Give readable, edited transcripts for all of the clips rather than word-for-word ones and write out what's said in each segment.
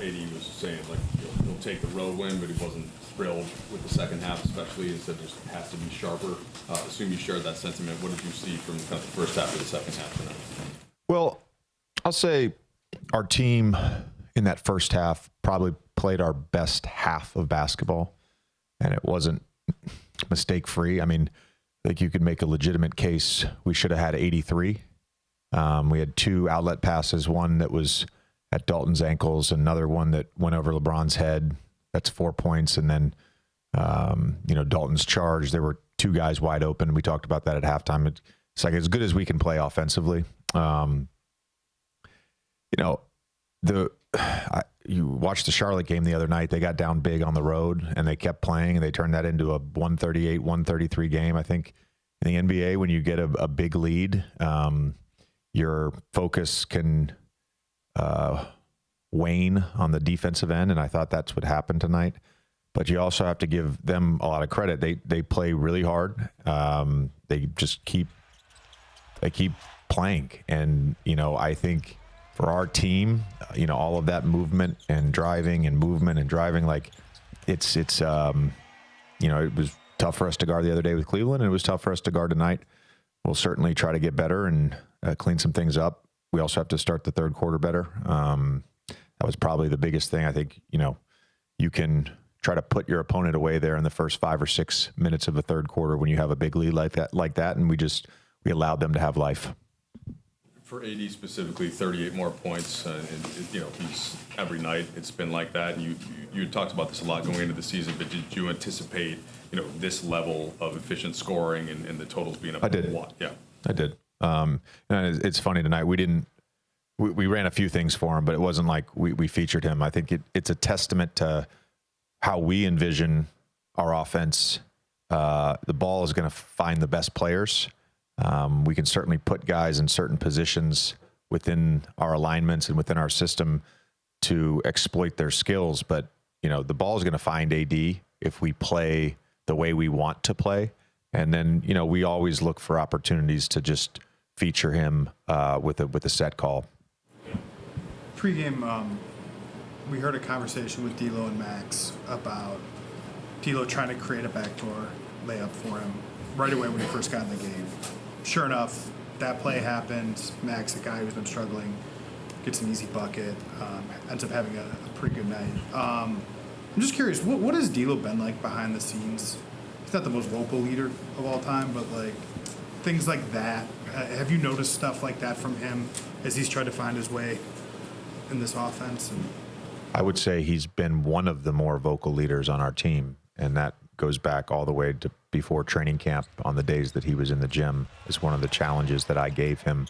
AD was saying, like, he'll take the road win, but he wasn't thrilled with the second half, especially. He said just has to be sharper. Assume you shared that sentiment. What did you see from kind of the first half of the second half tonight? Well, I'll say our team in that first half probably played our best half of basketball, and it wasn't mistake-free. I mean, I think you could make a legitimate case. We should have had 83. We had 2 outlet passes, one that was at Dalton's ankles, another one that went over LeBron's head. That's 4 points. And then, Dalton's charge, there were 2 guys wide open. We talked about that at halftime. It's like as good as we can play offensively. You watched the Charlotte game the other night. They got down big on the road, and they kept playing, and they turned that into a 138, 133 game. I think in the NBA, when you get a big lead, your focus can wane on the defensive end, and I thought that's what happened tonight. But you also have to give them a lot of credit. They play really hard. They keep playing, and I think for our team, all of that movement and driving, like it was tough for us to guard the other day with Cleveland, and it was tough for us to guard tonight. We'll certainly try to get better and clean some things up. We also have to start the third quarter better. That was probably the biggest thing. I think, you can try to put your opponent away there in the first 5 or 6 minutes of the third quarter when you have a big lead like that. And we allowed them to have life. For AD specifically, 38 more points, he's every night it's been like that. And you talked about this a lot going into the season, but did you anticipate, this level of efficient scoring and the totals being up? I did. What? Yeah, I did. And it's funny tonight. We ran a few things for him, but it wasn't like we featured him. I think it's a testament to how we envision our offense. The ball is going to find the best players. We can certainly put guys in certain positions within our alignments and within our system to exploit their skills. But, the ball is going to find AD if we play the way we want to play. And then, we always look for opportunities to just feature him with a set call. Pre-game, we heard a conversation with D'Lo and Max about D'Lo trying to create a backdoor layup for him right away when he first got in the game. Sure enough, that play happened. Max, the guy who's been struggling, gets an easy bucket, ends up having a pretty good night. I'm just curious, what has D'Lo been like behind the scenes? He's not the most vocal leader of all time, but like things like that. Have you noticed stuff like that from him as he's tried to find his way in this offense? I would say he's been one of the more vocal leaders on our team, and that goes back all the way to before training camp on the days that he was in the gym. Is one of the challenges that I gave him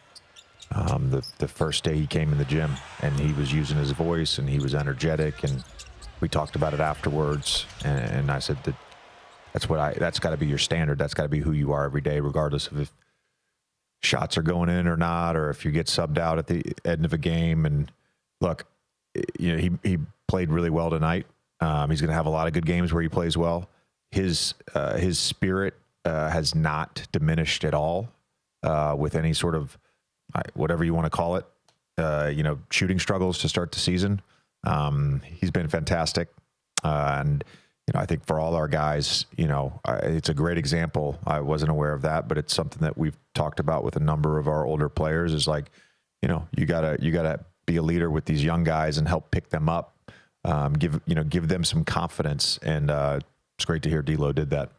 the first day he came in the gym, and he was using his voice and he was energetic, and we talked about it afterwards, and I said that's got to be your standard. That's got to be who you are every day, regardless of if shots are going in or not, or if you get subbed out at the end of a game. And look, he played really well tonight. He's going to have a lot of good games where he plays well. His spirit has not diminished at all with any sort of whatever you want to call it. Shooting struggles to start the season. He's been fantastic, and I think for all our guys, it's a great example. I wasn't aware of that, but it's something that we've talked about with a number of our older players. Is like, you gotta be a leader with these young guys and help pick them up. Give them some confidence, and it's great to hear D'Lo did that.